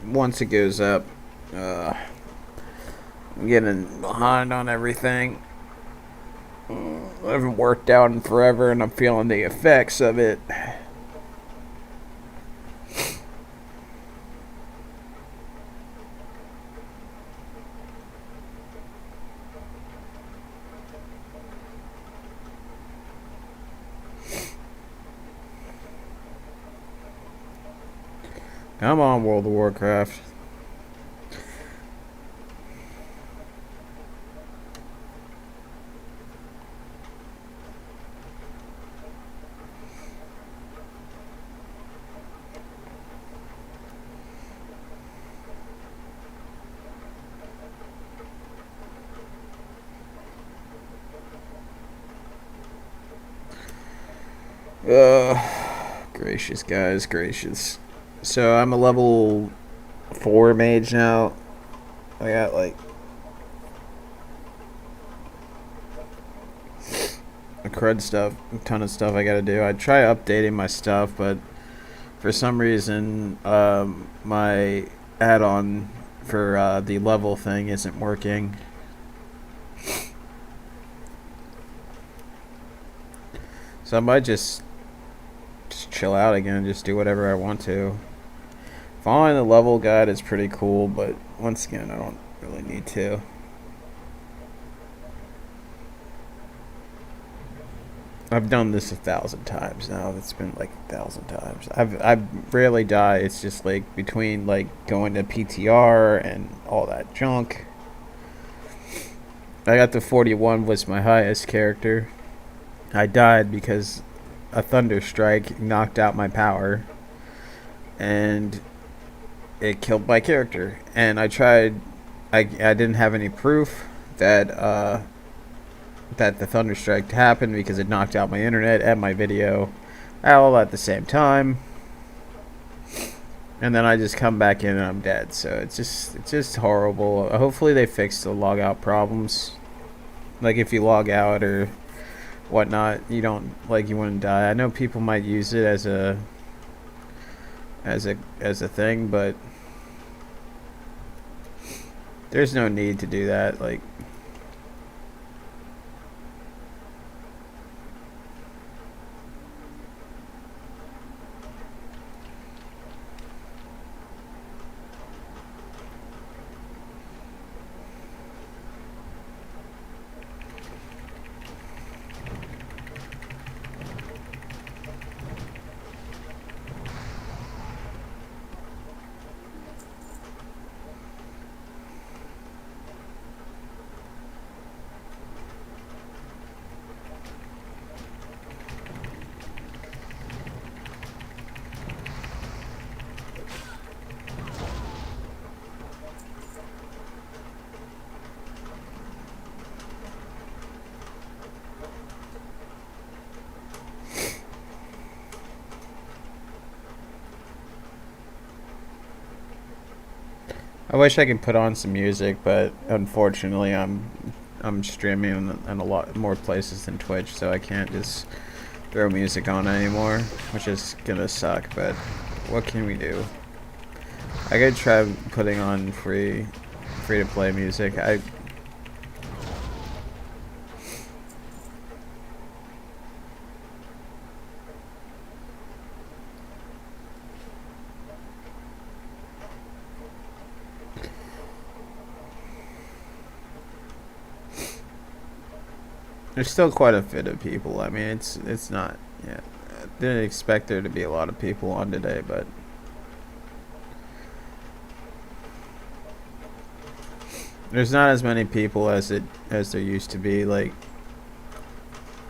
once it goes up, uh, I'm getting behind on everything. I haven't worked out in forever, and I'm feeling the effects of it. Come on, World of Warcraft. Gracious, guys, gracious. So I'm a level 4 mage now. I got like a crud stuff, a ton of stuff I gotta do. I try updating my stuff, but for some reason, my add-on for the level thing isn't working. So I might just chill out again and just do whatever I want to. Following the level guide is pretty cool, but once again, I don't really need to. I've done this 1,000 times now. It's been like 1,000 times. I rarely die. It's just like between like going to PTR and all that junk. I got to 41 was my highest character. I died because a thunder strike knocked out my power, and it killed my character. And I tried. I didn't have any proof that that the thunder strike happened because it knocked out my internet and my video all at the same time. And then I just come back in and I'm dead. So it's just horrible. Hopefully they fix the logout problems. Like if you log out or whatnot, you don't you wouldn't die. I know people might use it as a thing, but there's no need to do that. Like, I wish I could put on some music, but unfortunately, I'm streaming in a lot more places than Twitch, so I can't just throw music on anymore, which is gonna suck. But what can we do? I could try putting on free to play music. There's still quite a bit of people. I mean, it's not. Yeah, I didn't expect there to be a lot of people on today, but there's not as many people as there used to be. Like,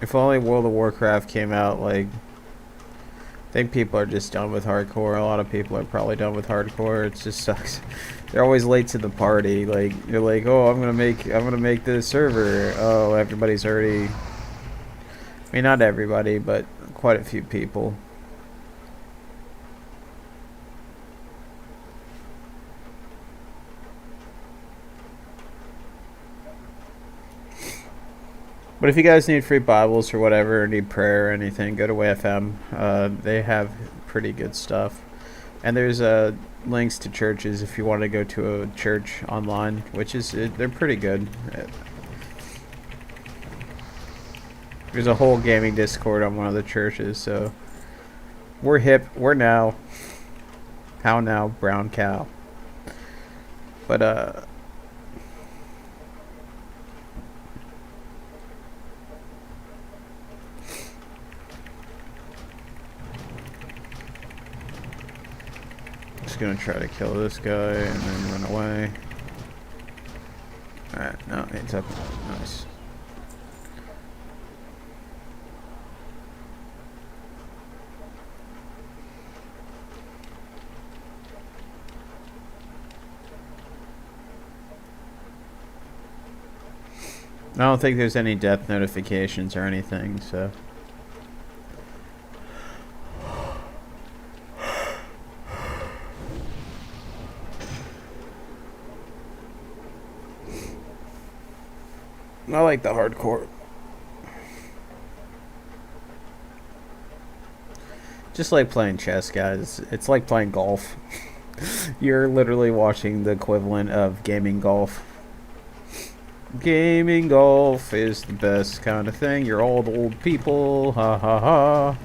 if only World of Warcraft came out, like, I think people are just done with hardcore. A lot of people are probably done with hardcore. It just sucks. They're always late to the party. Like, you're like, oh, I'm gonna make the server. Oh, everybody's already. I mean, not everybody, but quite a few people. But if you guys need free Bibles or whatever, or need prayer or anything, go to WFM. They have pretty good stuff. And there's links to churches if you want to go to a church online, which is they're pretty good. There's a whole gaming Discord on one of the churches, so we're hip. We're now. How now, brown cow. But just gonna try to kill this guy and then run away. Alright, no, it's up. Nice. I don't think there's any death notifications or anything, so. I like the hardcore. Just like playing chess, guys. It's like playing golf. You're literally watching the equivalent of gaming golf. Gaming golf is the best kind of thing. You're all the old people. Ha ha ha.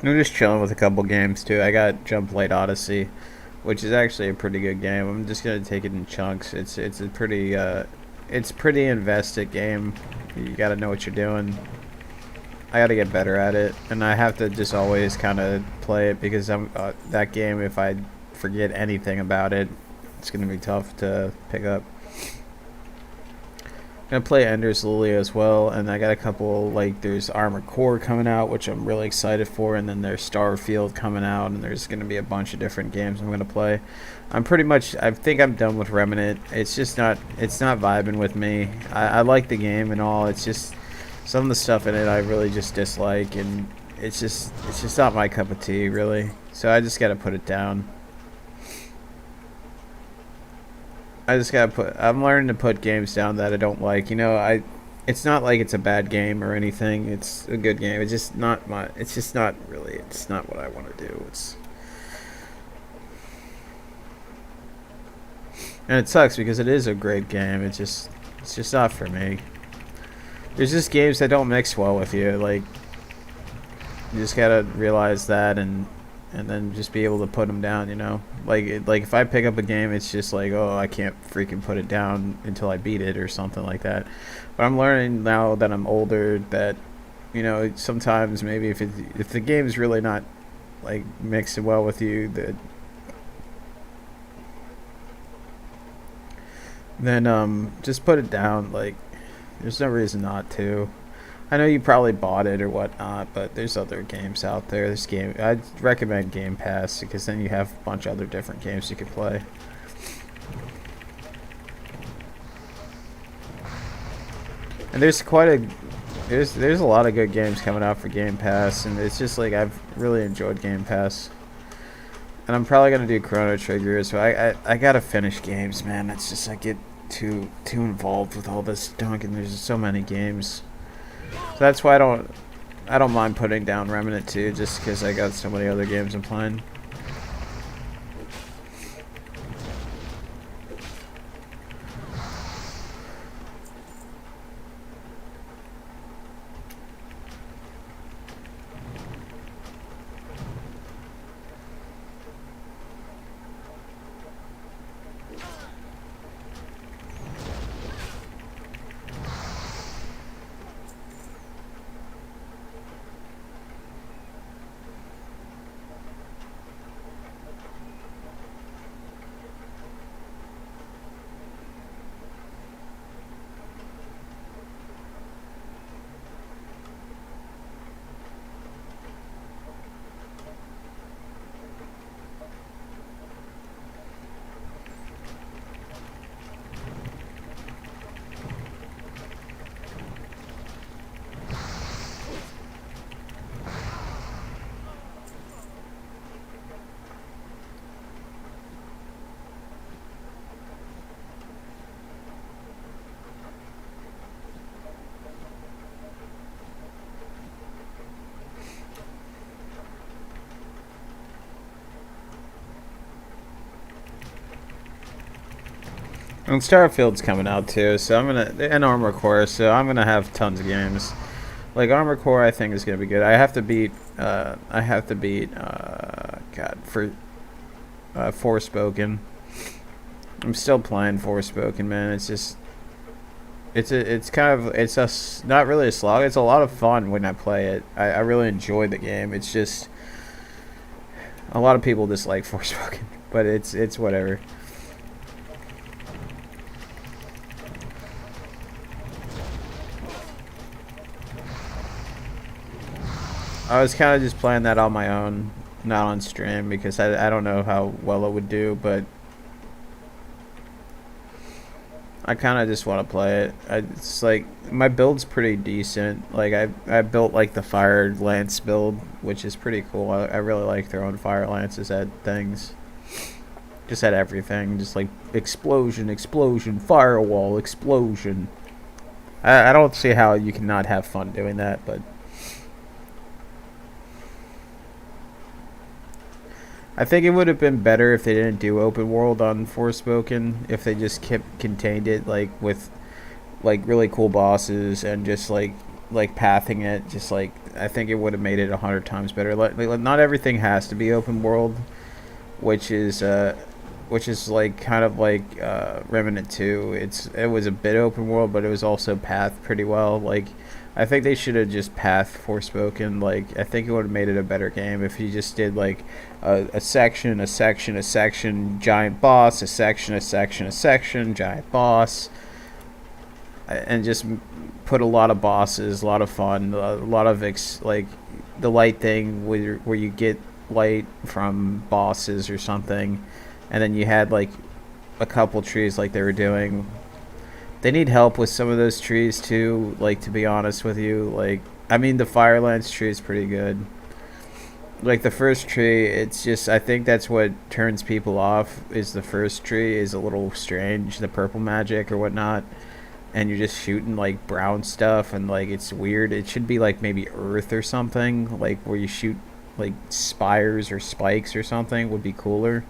I'm just chilling with a couple games too. I got Jump Light Odyssey, which is actually a pretty good game. I'm just gonna take it in chunks. It's a pretty invested game. You gotta know what you're doing. I gotta get better at it, and I have to just always kind of play it because that game. If I forget anything about it, it's gonna be tough to pick up. I'm gonna play Ender's Lily as well, and I got a couple, like, there's Armored Core coming out, which I'm really excited for, and then there's Starfield coming out, and there's gonna be a bunch of different games I'm gonna play. I think I'm done with Remnant. It's not vibing with me. I like the game and all, it's just, some of the stuff in it I really just dislike, and it's just not my cup of tea, really. So I just gotta put it down. I'm learning to put games down that I don't like. You know, it's not like it's a bad game or anything. It's a good game. It's just not what I want to do. And it sucks because it is a great game. It's just not for me. There's just games that don't mix well with you. Like, you just gotta realize that and then just be able to put them down, you know? Like if I pick up a game, it's just like, oh, I can't freaking put it down until I beat it or something like that. But I'm learning now that I'm older that, you know, sometimes maybe if the game's really not, like, mixing well with you, then just put it down. Like, there's no reason not to. I know you probably bought it or whatnot, but there's other games out there. I'd recommend Game Pass because then you have a bunch of other different games you could play. And there's a lot of good games coming out for Game Pass, and it's just like I've really enjoyed Game Pass. And I'm probably gonna do Chrono Trigger, so I gotta finish games, man. It's just I get too involved with all this junk, and there's just so many games. So that's why I don't mind putting down Remnant 2, just because I got so many other games I'm playing. And Starfield's coming out too, so I'm gonna and Armor Core, so I'm gonna have tons of games. Like Armor Core, I think is gonna be good. I have to beat. God, for Forspoken. I'm still playing Forspoken, man. It's just. It's kind of not really a slog. It's a lot of fun when I play it. I really enjoy the game. It's just a lot of people dislike Forspoken, but it's whatever. I was kind of just playing that on my own, not on stream, because I don't know how well it would do, but I kind of just want to play it. It's like my build's pretty decent. Like I built like the fire lance build, which is pretty cool. I really like throwing fire lances at things. Just at everything, just like explosion, explosion, firewall, explosion. I don't see how you cannot have fun doing that, but I think it would have been better if they didn't do open world on Forspoken. If they just contained it like with like really cool bosses and just like pathing it. Just like I think it would have made it 100 times better. Like not everything has to be open world, which is like kind of like Remnant 2. It was a bit open world, but it was also pathed pretty well. Like I think they should have just pathed Forspoken. Like I think it would have made it a better game if you just did like a section, a section, a section, giant boss, a section, a section, a section, giant boss, and just put a lot of bosses, a lot of fun, a lot of like the light thing where you get light from bosses or something, and then you had like a couple trees like they were doing. They need help with some of those trees too, like to be honest with you. Like I mean the Firelance tree is pretty good. Like the first tree, it's just I think that's what turns people off is the first tree is a little strange, the purple magic or whatnot. And you're just shooting like brown stuff and like it's weird. It should be like maybe earth or something, like where you shoot like spires or spikes or something would be cooler.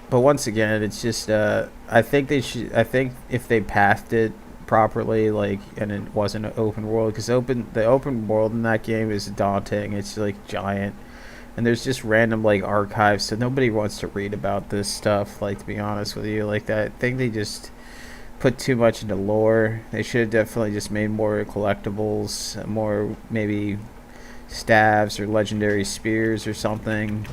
But once again, it's just I think if they pathed it properly, like, and it wasn't an open world, because the open world in that game is daunting. It's like giant, and there's just random like archives, so nobody wants to read about this stuff. Like to be honest with you, like that, I think they just put too much into lore. They should have definitely just made more collectibles, more maybe staves or legendary spears or something.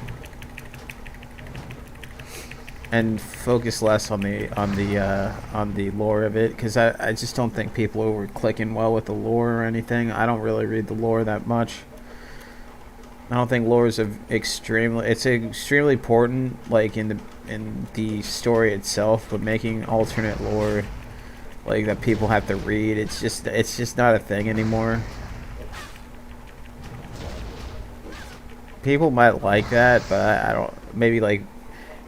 And focus less on the lore of it, because I just don't think people were clicking well with the lore or anything. I don't really read the lore that much. I don't think lore is extremely important, like in the story itself, but making alternate lore like that people have to read, it's just not a thing anymore. People might like that, but I don't. Maybe like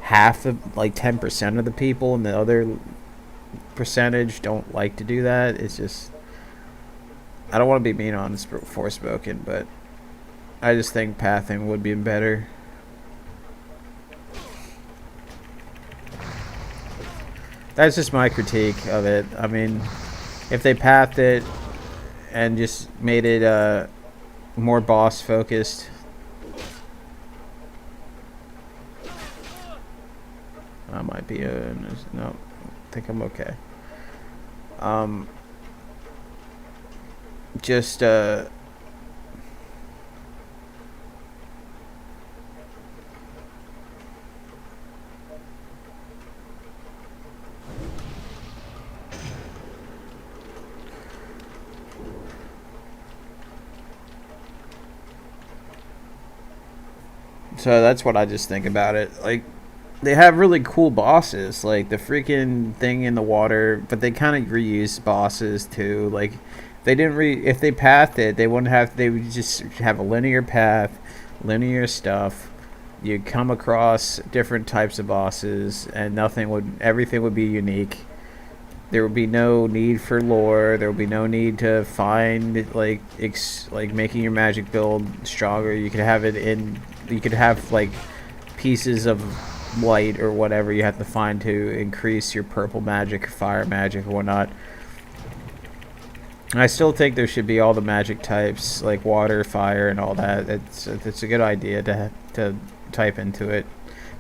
half of like 10% of the people and the other percentage don't like to do that. It's just I don't want to be mean on Forspoken, but I just think pathing would be better. That's just my critique of it. I mean, if they pathed it and just made it more boss focused. I might be no, I think I'm okay. Just so that's what I just think about it. Like, they have really cool bosses, like the freaking thing in the water, but they kind of reuse bosses too. Like, they didn't if they pathed it, they would just have a linear path, linear stuff. You'd come across different types of bosses, and everything would be unique. There would be no need for lore. There would be no need to find like making your magic build stronger. You could have like pieces of light or whatever you have to find to increase your purple magic, fire magic, or whatnot. I still think there should be all the magic types, like water, fire, and all that. It's a good idea to type into it.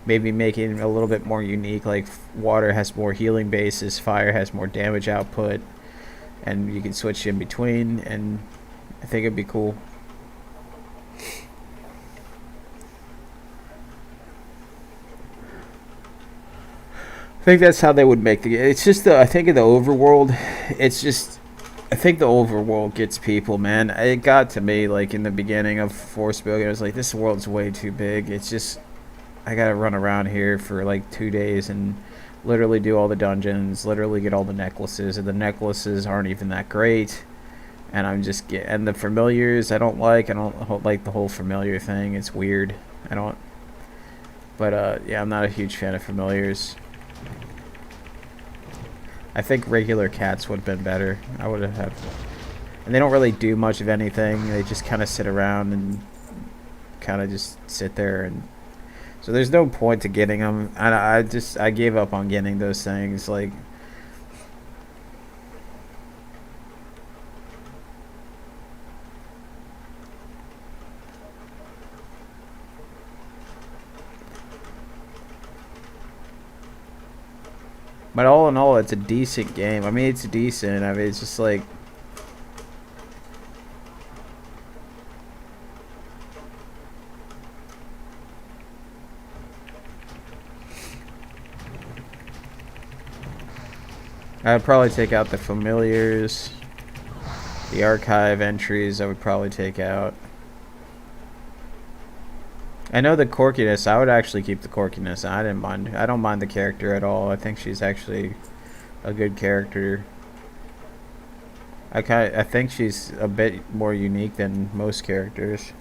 Maybe making it a little bit more unique, like water has more healing bases, fire has more damage output, and you can switch in between, and I think it'd be cool. I think that's how they would make the. It's just I think in the overworld, it's just. I think the overworld gets people, man. It got to me like in the beginning of Forspoken. I was like, this world's way too big. It's just I gotta run around here for like 2 days and literally do all the dungeons, literally get all the necklaces, and the necklaces aren't even that great. And I'm just and the familiars I don't like. I don't like the whole familiar thing. It's weird. I don't. But yeah, I'm not a huge fan of familiars. I think regular cats would have been better. I would have. And they don't really do much of anything. They just kind of sit around and kind of just sit there. And so there's no point to getting them. And I gave up on getting those things. Like, but all in all, it's a decent game. I mean, it's decent. I mean, it's just like. I'd probably take out the familiars. The archive entries I would probably take out. I know the quirkiness. I would actually keep the quirkiness. I didn't mind. I don't mind the character at all. I think she's actually a good character. I think she's a bit more unique than most characters.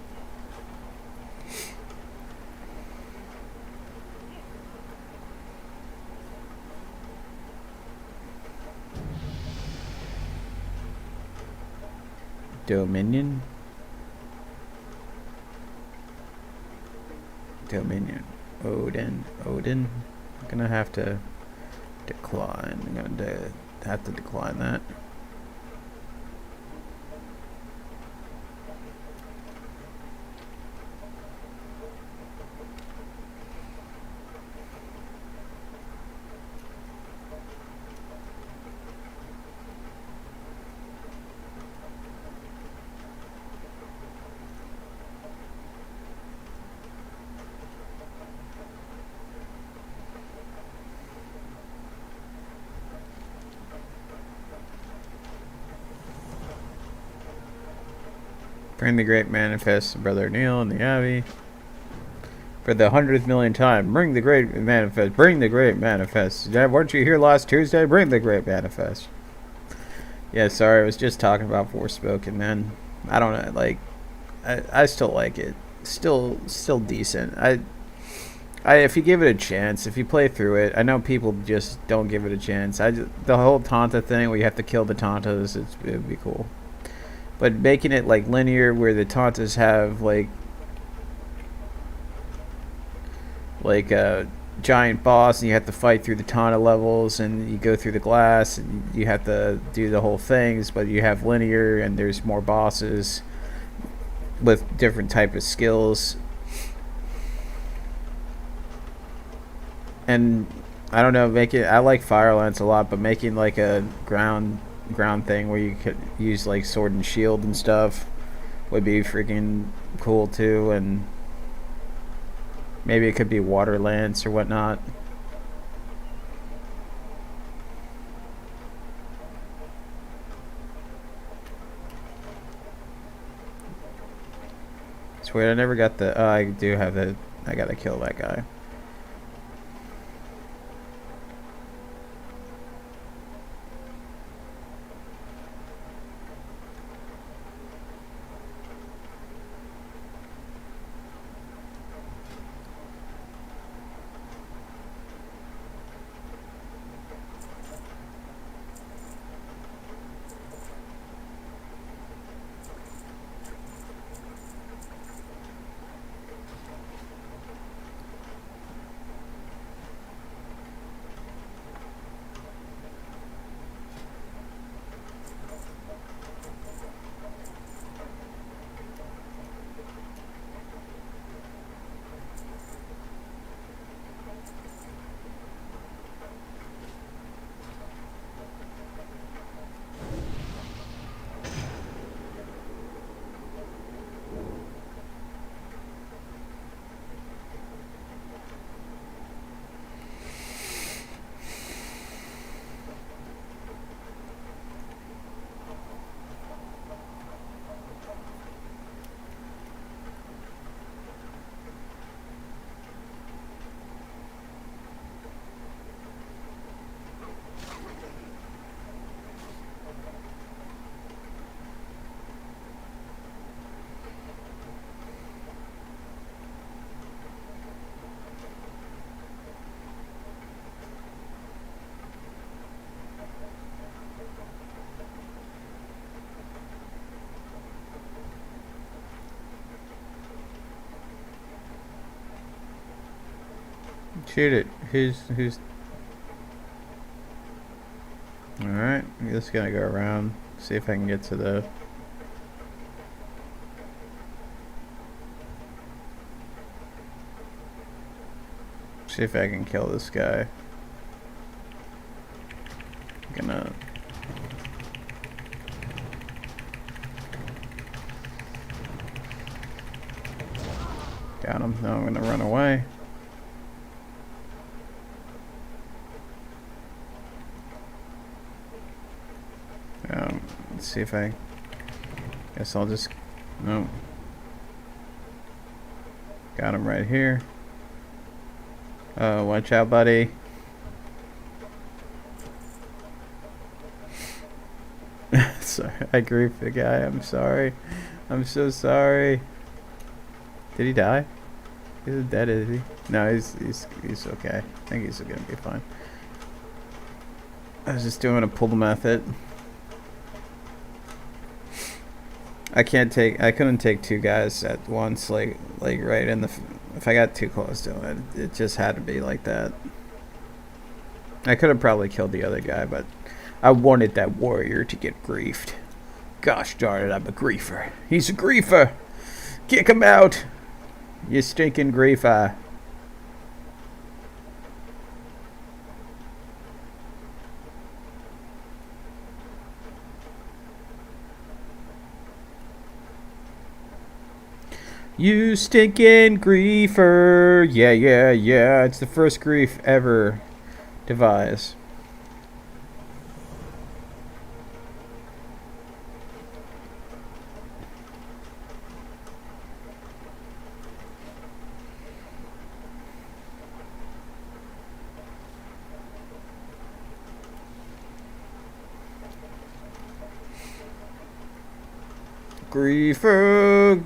Dominion. Odin. I'm gonna have to decline. I'm gonna have to decline that. Bring the great manifest, Brother Neil and the Abbey. For the 100th million time, bring the great manifest. Bring the great manifest. Weren't you here last Tuesday? Bring the great manifest. Yeah, sorry, I was just talking about Forspoken, man. I don't know, like, I still like it. Still decent. If you give it a chance, if you play through it, I know people just don't give it a chance. The whole Tanta thing where you have to kill the Tantas, it'd be cool. But making it like linear where the Tantas have like a giant boss and you have to fight through the Tanta levels and you go through the glass and you have to do the whole things, but you have linear and there's more bosses with different type of skills. And I don't know, I like Firelance a lot, but making like a ground thing where you could use like sword and shield and stuff would be freaking cool too. And maybe it could be water lance or whatnot. It's weird, I never got the I do have the I gotta kill that guy. Shoot it. Who's? All right. I'm just gonna go around. See if I can get to the. See if I can kill this guy. I'm gonna. Got him. Now I'm gonna run away. Let's see if I. Guess I'll just. No. Got him right here. Watch out, buddy. Sorry, I griefed the guy. I'm sorry. I'm so sorry. Did he die? He's dead, is he? No, he's okay. I think he's gonna be fine. I was just doing a pull method. I couldn't take two guys at once, like right in the. If I got too close to him, it just had to be like that. I could have probably killed the other guy, but I wanted that warrior to get griefed. Gosh darn it, I'm a griefer. He's a griefer. Kick him out. You stinking griefer. You stinking griefer. Yeah. It's the first grief ever devised.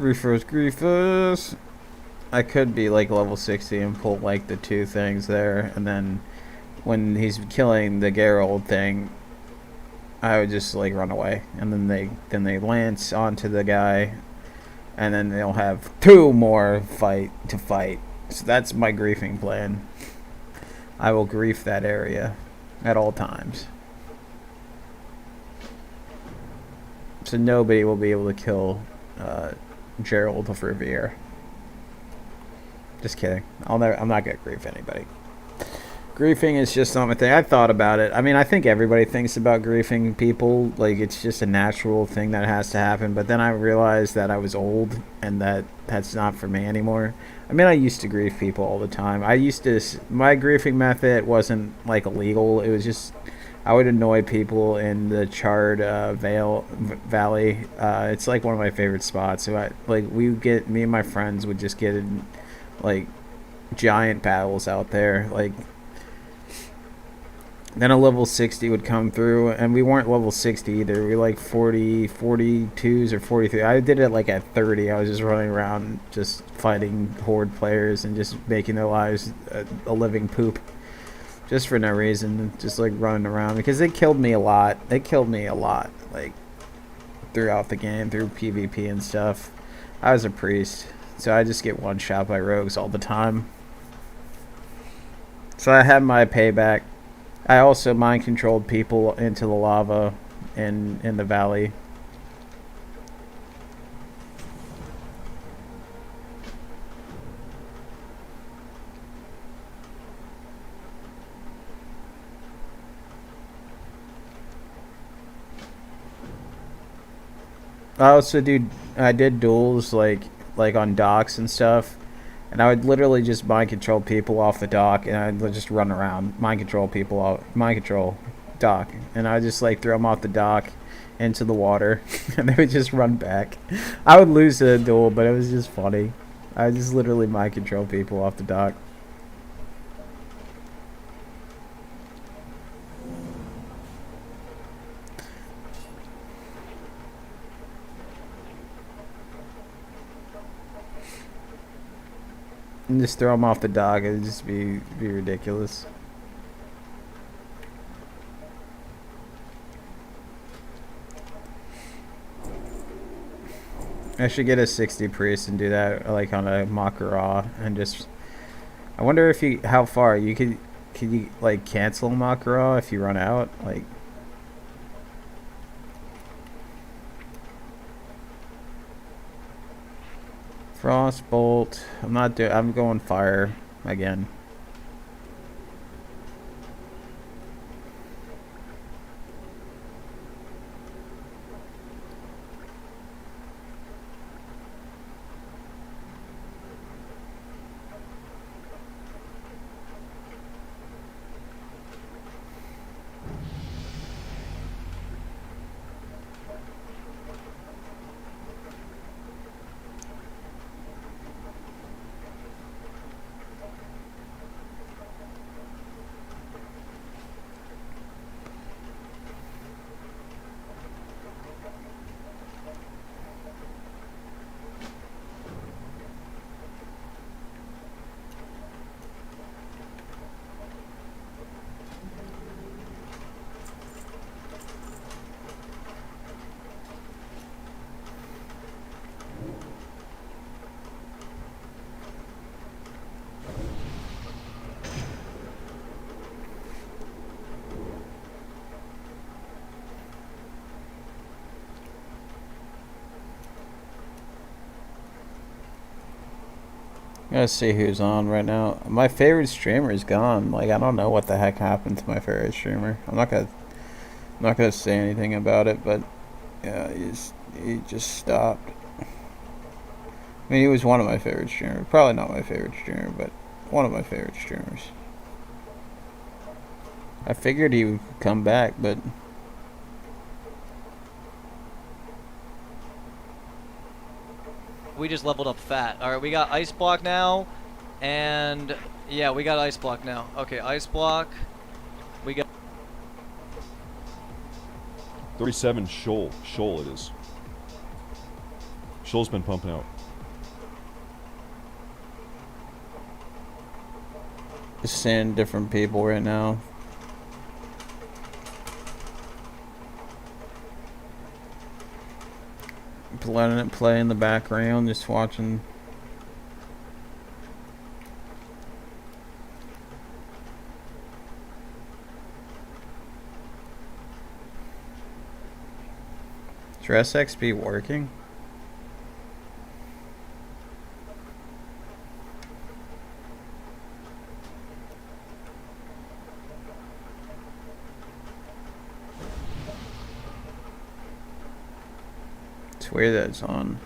Griefers. I could be like level 60 and pull like the two things there, and then when he's killing the Geralt thing, I would just like run away, and then they lance onto the guy, and then they'll have two more to fight. So that's my griefing plan. I will grief that area at all times. So nobody will be able to kill Gerald of Riviere. Just kidding. I'm not gonna grief anybody. Griefing is just not my thing. I thought about it. I mean, I think everybody thinks about griefing people. Like, it's just a natural thing that has to happen. But then I realized that I was old and that's not for me anymore. I mean, I used to grief people all the time. My griefing method wasn't like illegal. It was just, I would annoy people in the charred valley. It's like one of my favorite spots. So me and my friends would just get in like giant battles out there. Like, then a level 60 would come through, and we weren't level 60 either. We were like 42s or 43. I did it like at 30. I was just running around just fighting horde players and just making their lives a living poop. Just for no reason, just like running around, because they killed me a lot. Like throughout the game, through PvP and stuff. I was a priest, so I just get one shot by rogues all the time. So I had my payback. I also mind controlled people into the lava in the valley. I did duels like on docks and stuff, and I would literally just mind control people off the dock, and I'd just run around, mind control dock, and I just like throw them off the dock into the water, and they would just run back. I would lose the duel, but it was just funny. I just literally mind control people off the dock. And just throw them off the dock. It'd just be ridiculous. I should get a 60 priest and do that like on a Makara and just I wonder if you how far you could you like cancel Makara if you run out like. Frostbolt. I'm going fire again. Gotta see who's on right now. My favorite streamer is gone. Like I don't know what the heck happened to my favorite streamer. I'm not gonna say anything about it, but yeah, he just stopped. I mean, he was one of my favorite streamers. Probably not my favorite streamer, but one of my favorite streamers. I figured he would come back, but we just leveled up fat. All right, we got ice block now, and yeah, we got ice block now. Okay, ice block. We got 37 Shoal. Shoal it is. Shoal's been pumping out. just seeing different people right now. Letting it play in the background, just watching. Is your SXP working? It's weird that it's on.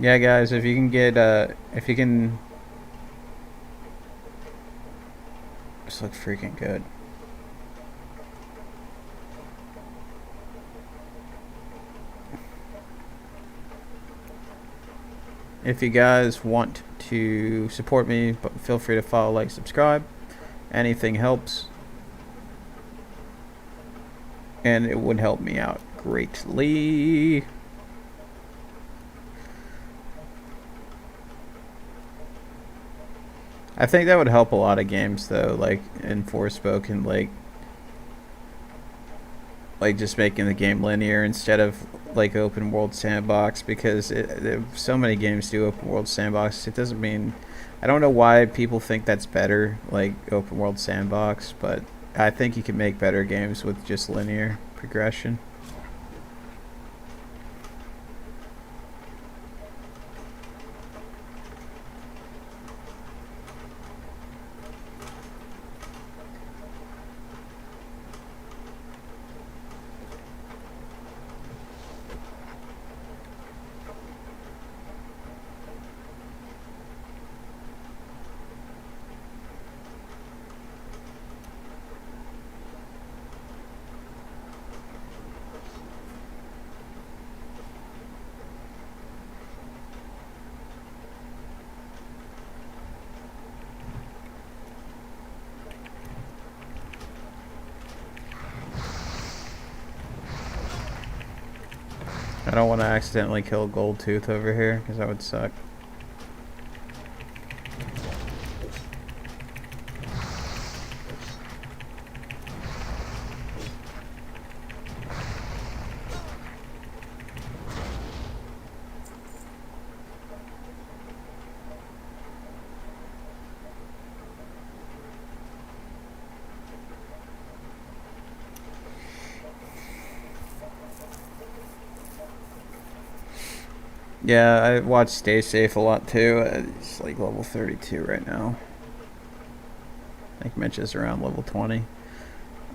Yeah, guys, if you can get, if you can, this looks freaking good. If you guys want to support me, feel free to follow, like, subscribe. Anything helps, and it would help me out greatly. I think that would help a lot of games though, like in Forspoken, like just making the game linear instead of like open world sandbox, because so many games do open world sandbox. It doesn't mean, I don't know why people think that's better, like open world sandbox, but I think you can make better games with just linear progression. I don't want to accidentally kill Gold Tooth over here, because that would suck. Yeah, I watch Stay Safe a lot too. It's like level 32 right now. I think Mitch is around level 20.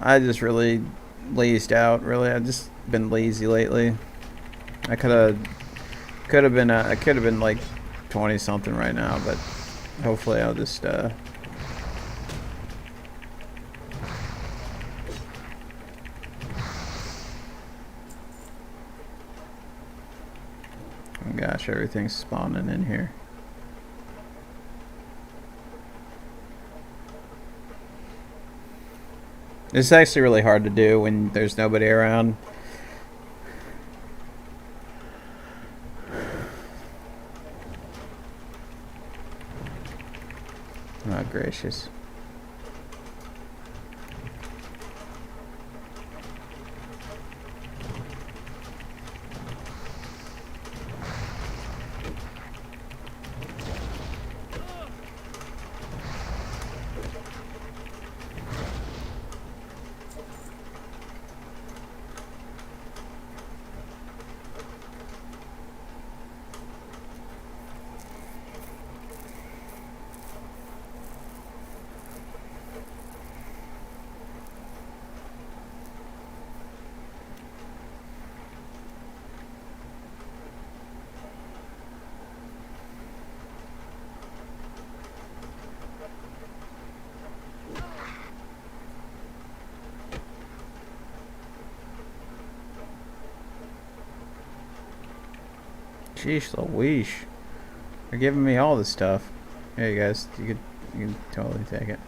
I just really lazed out. Really, I've just been lazy lately. I could have been like 20 something right now, but hopefully I'll just oh gosh, everything's spawning in here. It's actually really hard to do when there's nobody around. Oh, gracious. Sheesh Louise. They're giving me all this stuff. Here you guys, you can totally take it.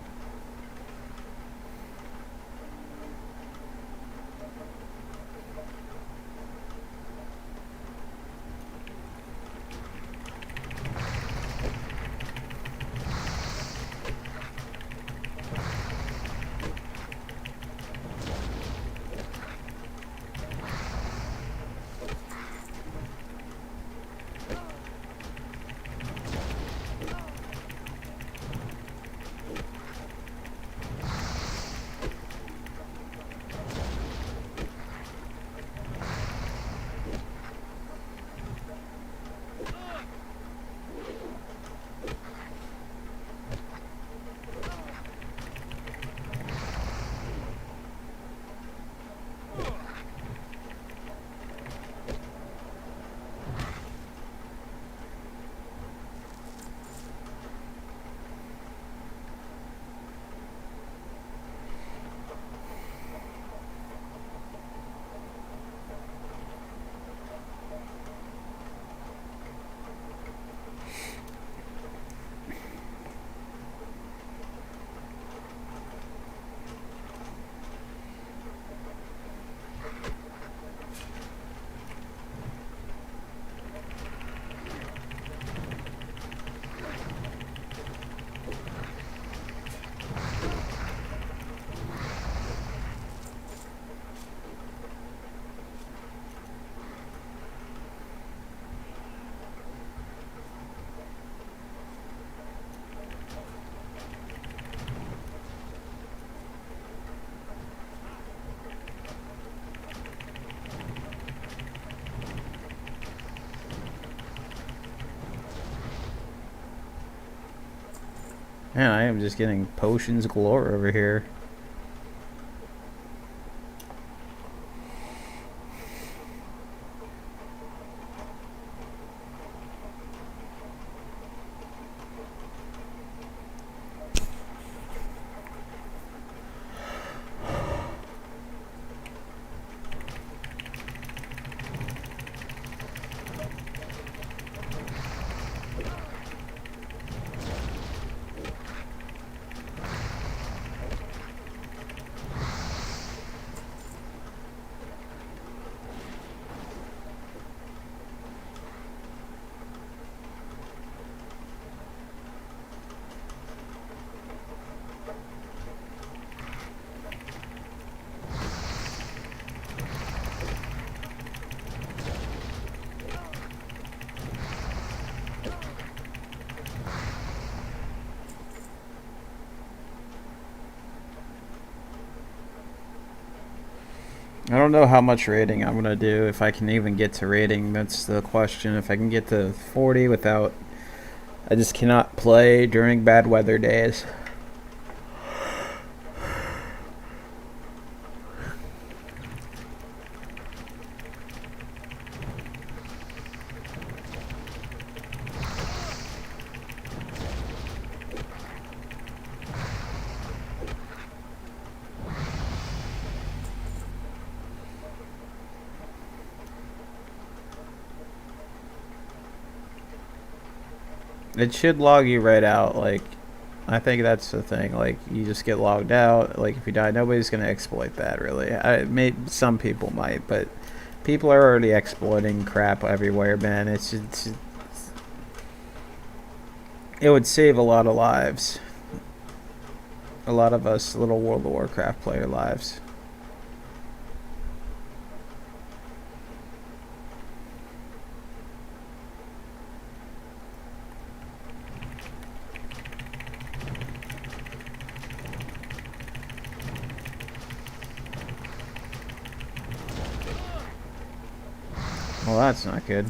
Man, I am just getting potions galore over here. I don't know how much raiding I'm gonna do. If I can even get to raiding, that's the question. If I can get to 40 without, I just cannot play during bad weather days. It should log you right out. Like, I think that's the thing. Like, you just get logged out. Like, if you die, nobody's gonna exploit that. Really, some people might, but people are already exploiting crap everywhere, man. It would save a lot of lives. A lot of us little World of Warcraft player lives. Well, that's not good.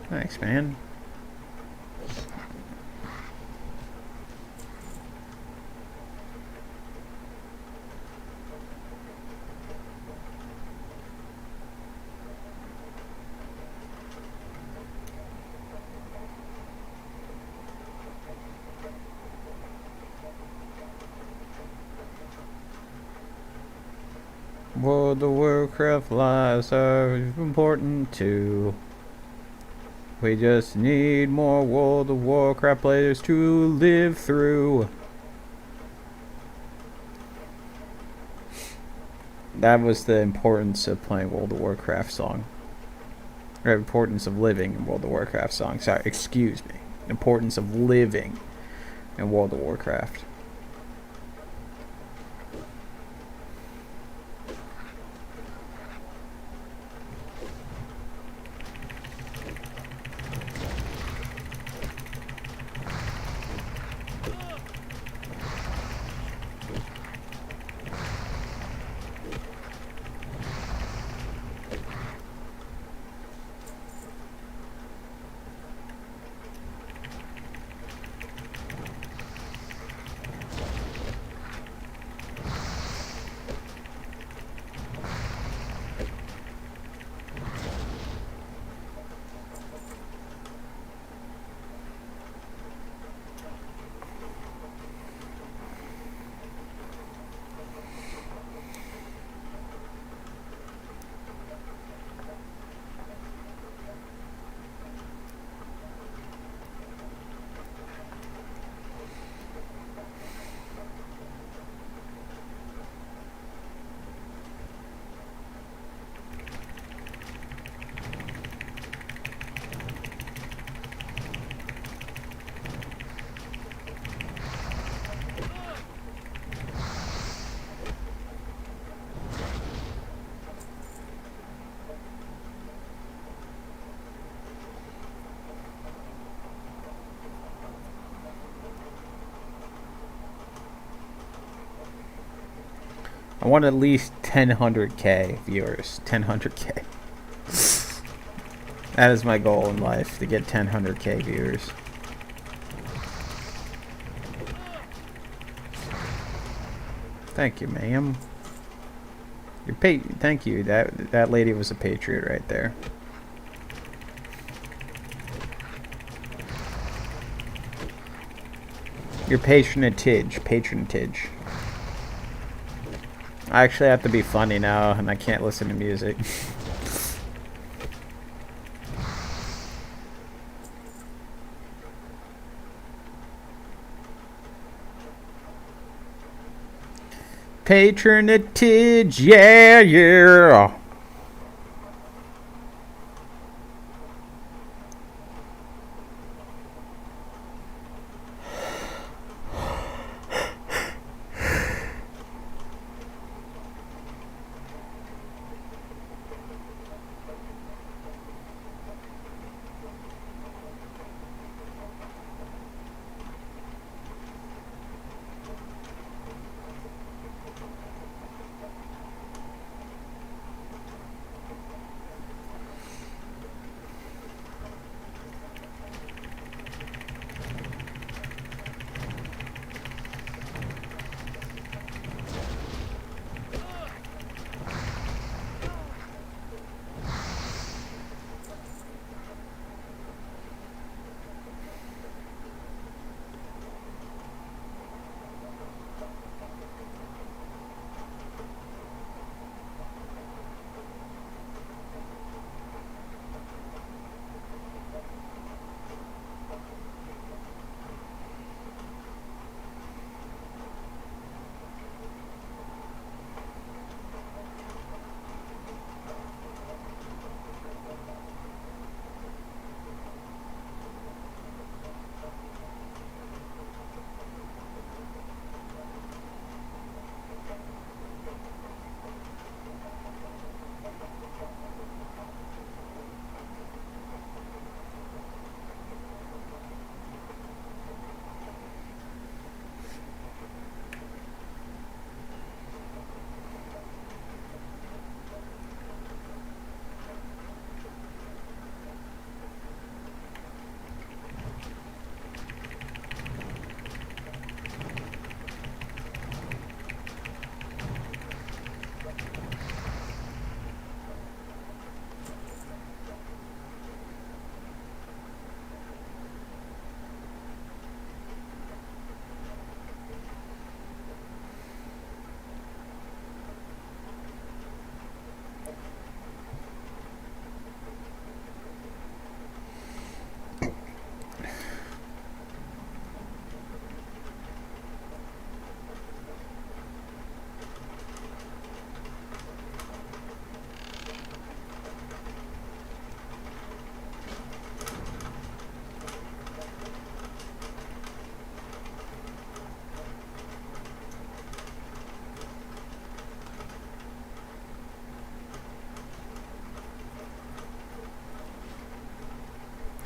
Thanks, man. World of Warcraft lives are important too. We just need more World of Warcraft players to live through. That was the importance of playing World of Warcraft song. Or importance of living in World of Warcraft song. Sorry, excuse me. Importance of living in World of Warcraft. I want at least 1000k viewers. 1000k. That is my goal in life, to get 1000k viewers. Thank you, ma'am. Thank you. That lady was a patriot right there. Your patronage. I actually have to be funny now, and I can't listen to music. Patronage, yeah, yeah.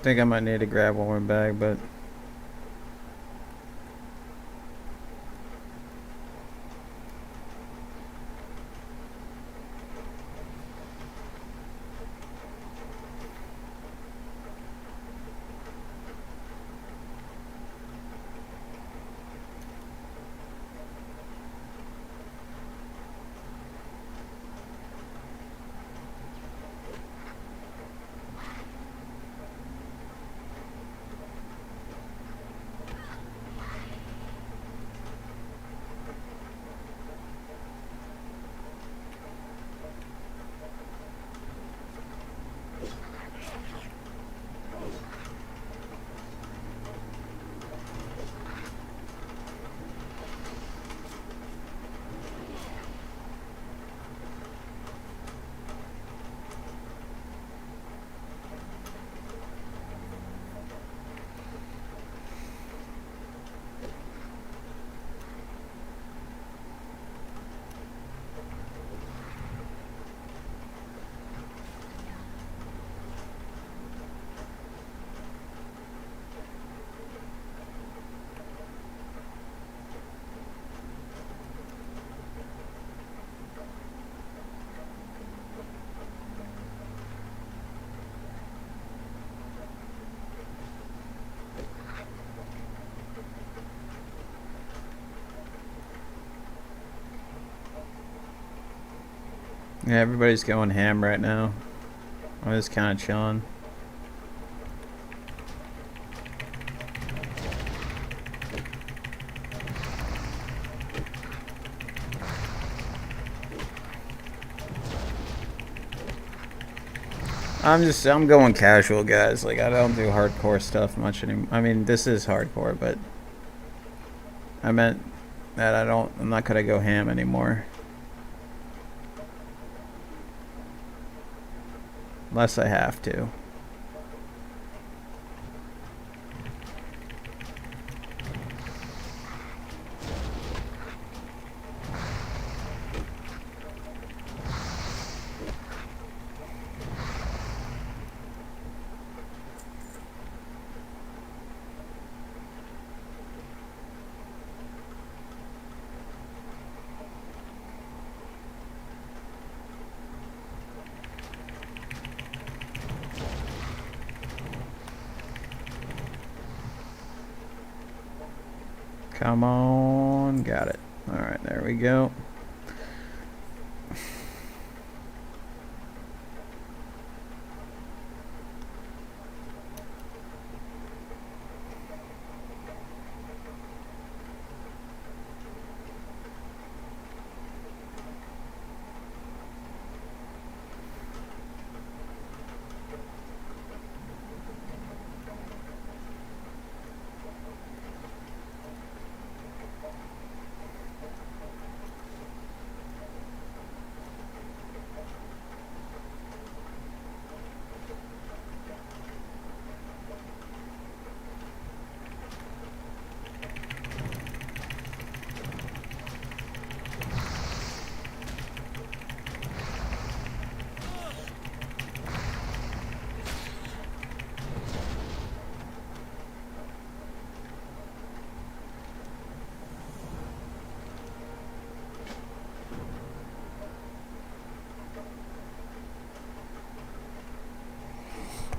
think I might need to grab one more bag, but yeah, everybody's going ham right now. I'm just kind of chilling. I'm going casual, guys. Like, I don't do hardcore stuff much anymore. I mean, this is hardcore, but I meant that I'm not gonna go ham anymore. Unless I have to. Come on, got it. All right, there we go.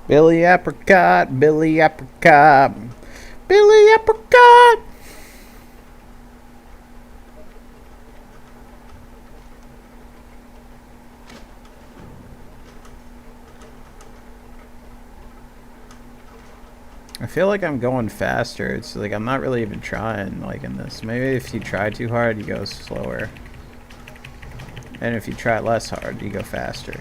Billy Apricot, Billy Apricot, Billy Apricot. I feel like I'm going faster. It's like I'm not really even trying like in this. Maybe if you try too hard, you go slower. And if you try less hard, you go faster.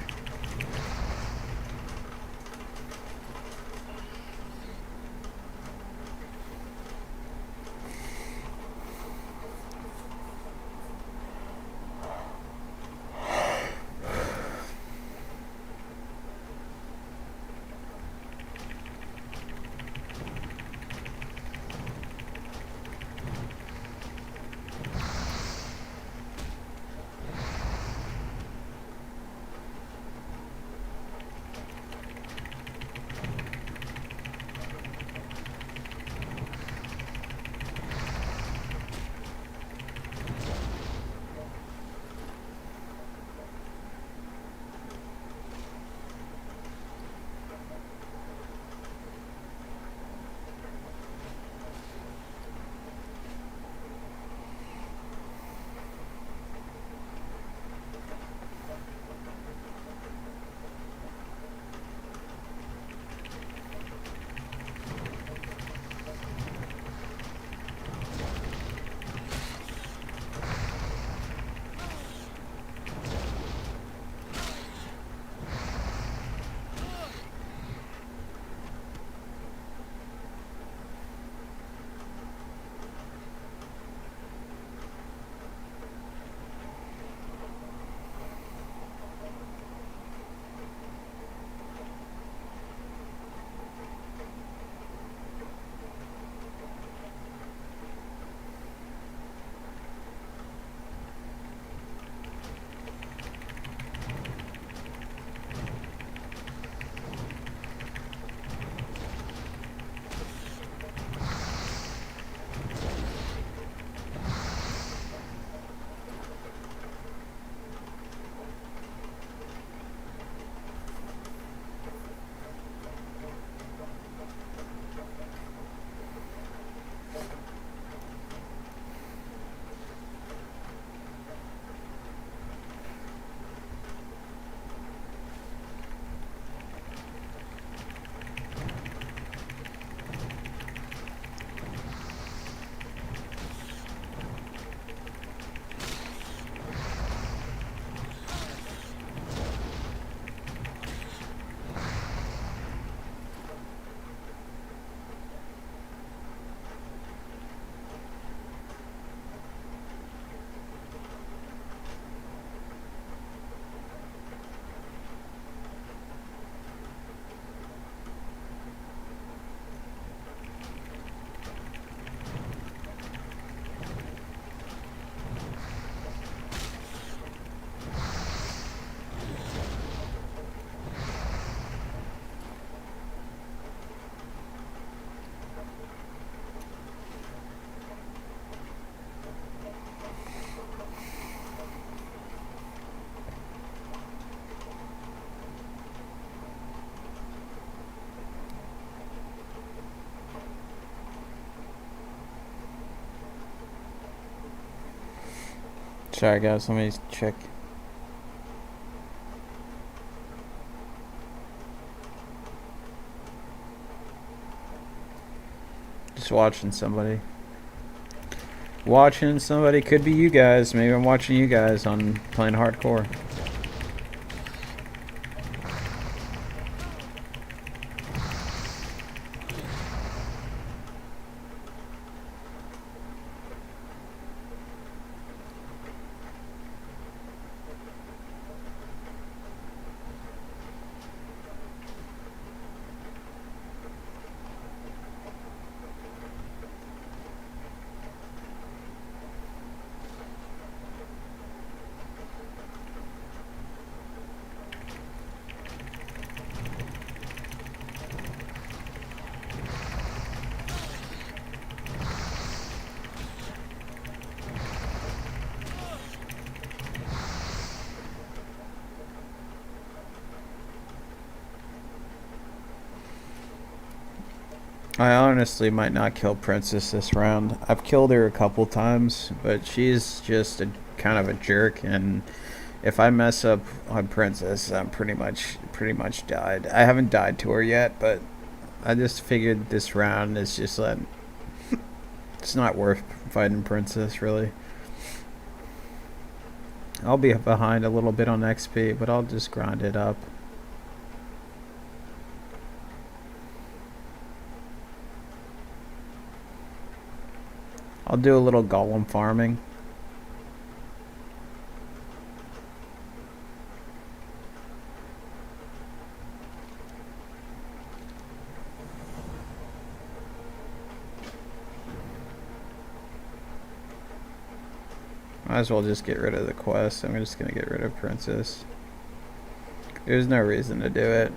Sorry guys, let me check. Just watching somebody. Watching somebody, could be you guys. Maybe I'm watching you guys on playing hardcore. I honestly might not kill Princess this round. I've killed her a couple times, but she's just a kind of a jerk, and if I mess up on Princess, I'm pretty much died. I haven't died to her yet, but I just figured this round is just like it's not worth fighting Princess really. I'll be behind a little bit on XP, but I'll just grind it up. I'll do a little golem farming. Might as well just get rid of the quest. I'm just gonna get rid of Princess. There's no reason to do it.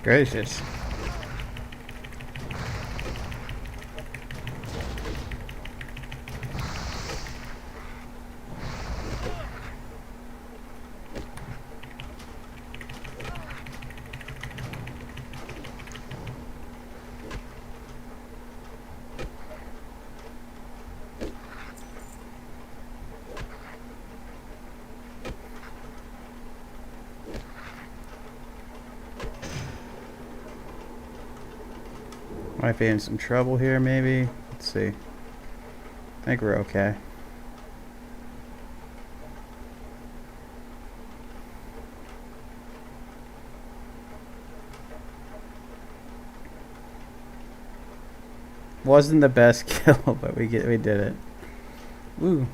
gracious. Might be in some trouble here, maybe. Let's see. I think we're okay. Wasn't the best kill, but we did it. Woo.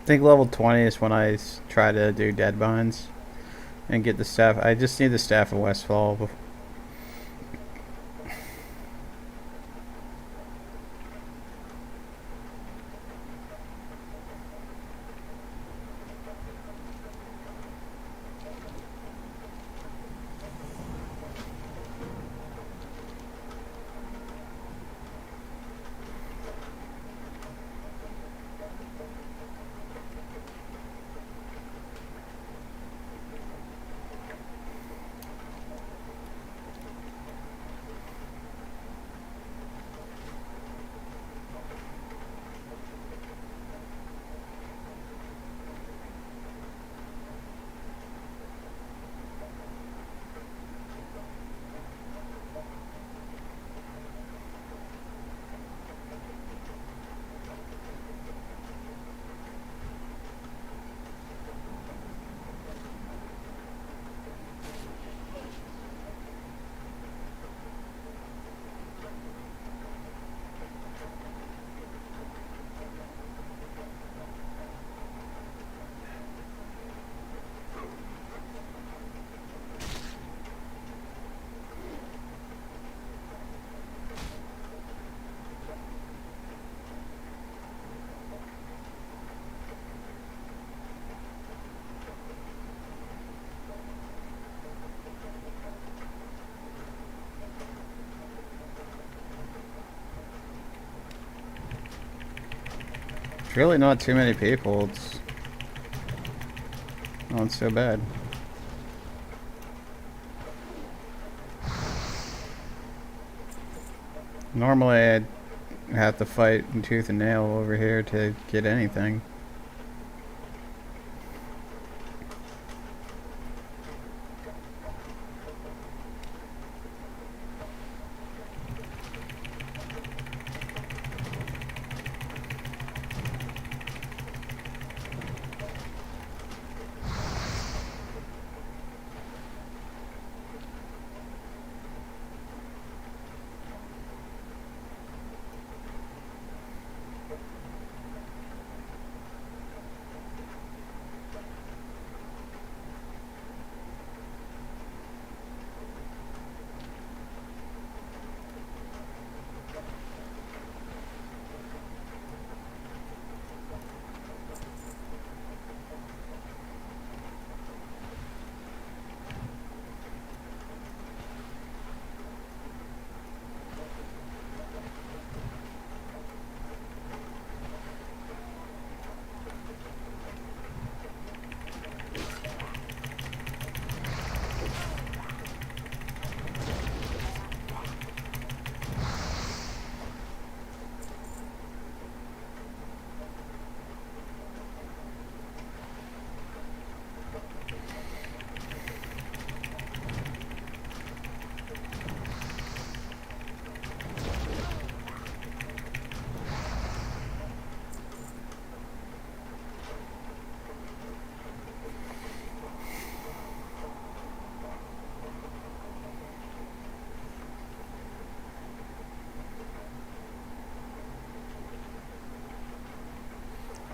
I think level 20 is when I try to do dead binds and get the staff. I just need the staff of Westfall. It's really not too many people. It's not so bad. Normally I'd have to fight in tooth and nail over here to get anything.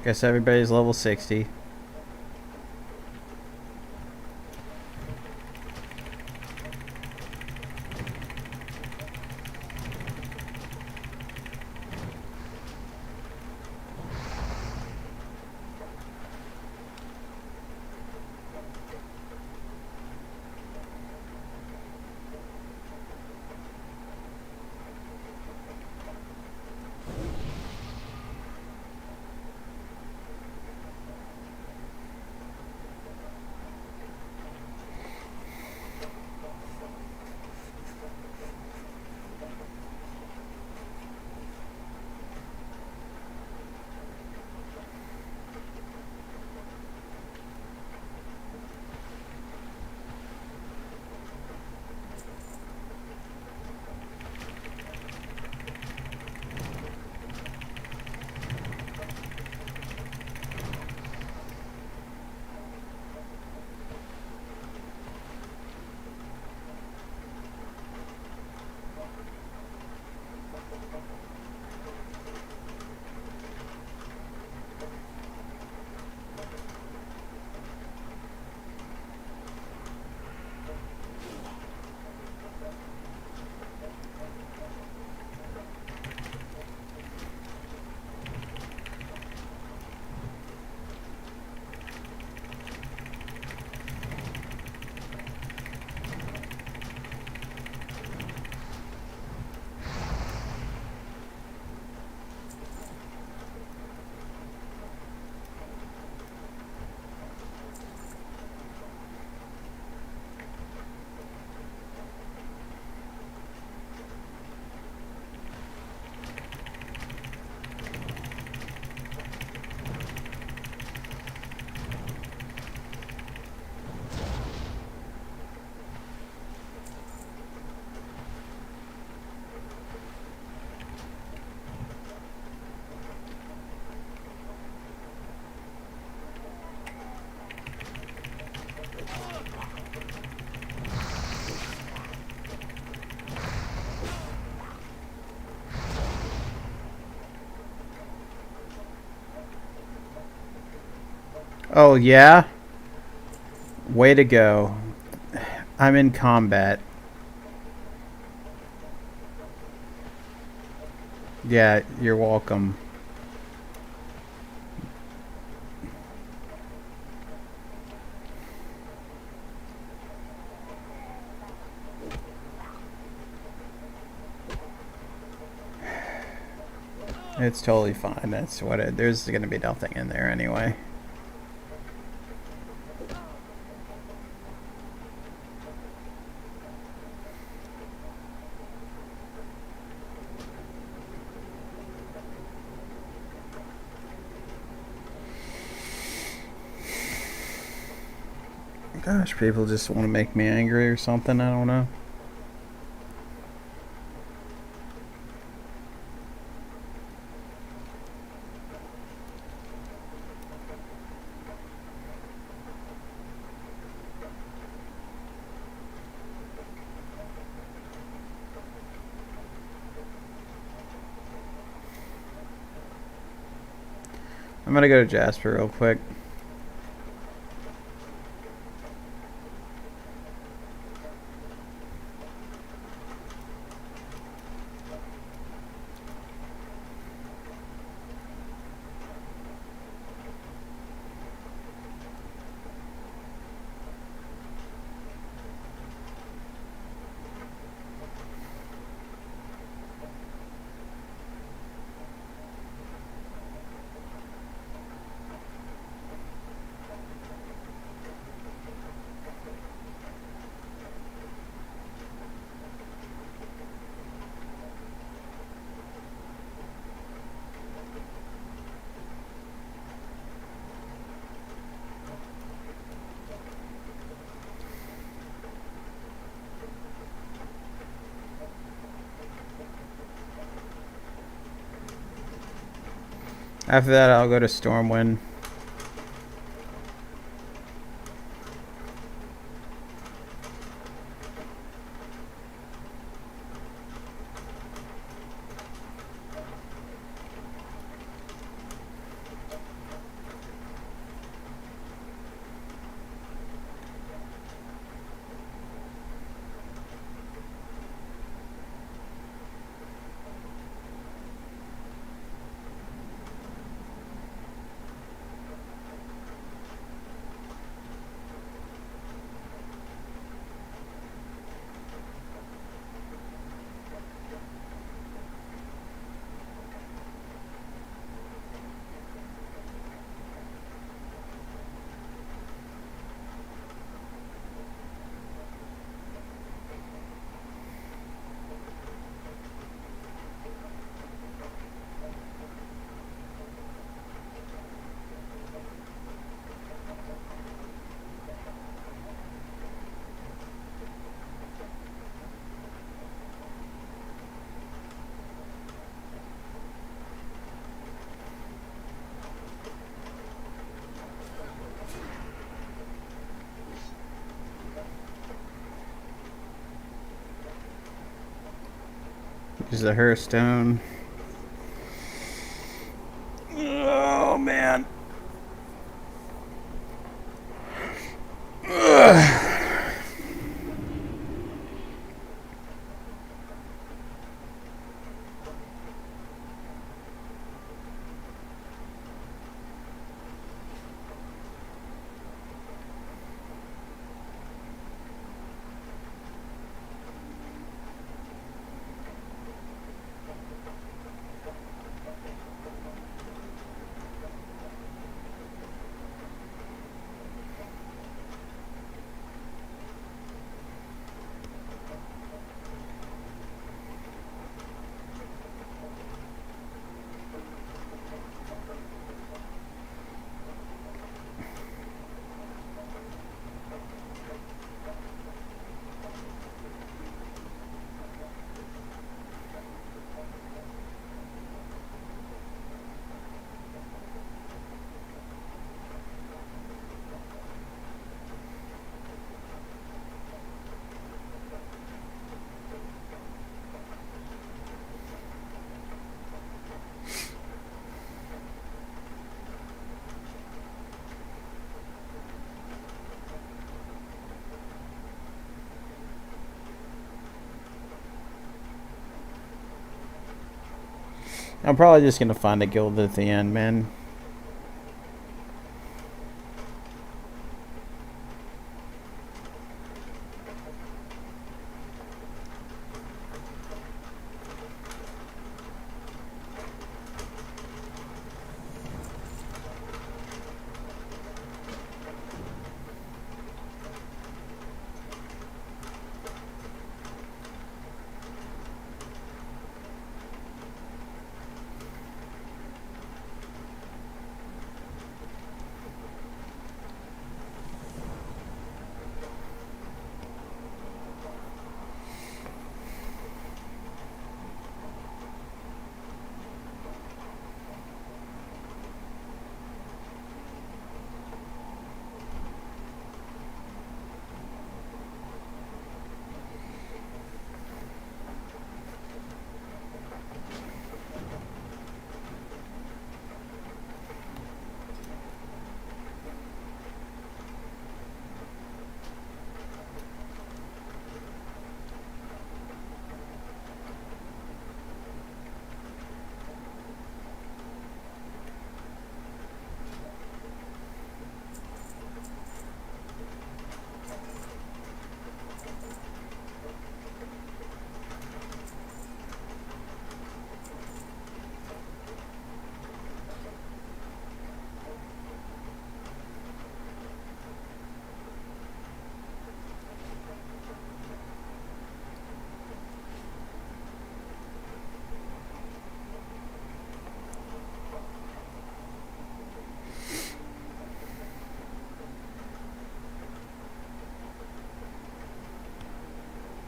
Guess everybody's level 60. Oh, yeah? Way to go. I'm in combat. Yeah, you're welcome. It's totally fine. That's what it. There's gonna be nothing in there anyway. Gosh, people just want to make me angry or something. I don't know. I'm gonna go to Jasper real quick. After that, I'll go to Stormwind. Use the Hearthstone. Oh, man. I'm probably just gonna find a guild at the end, man.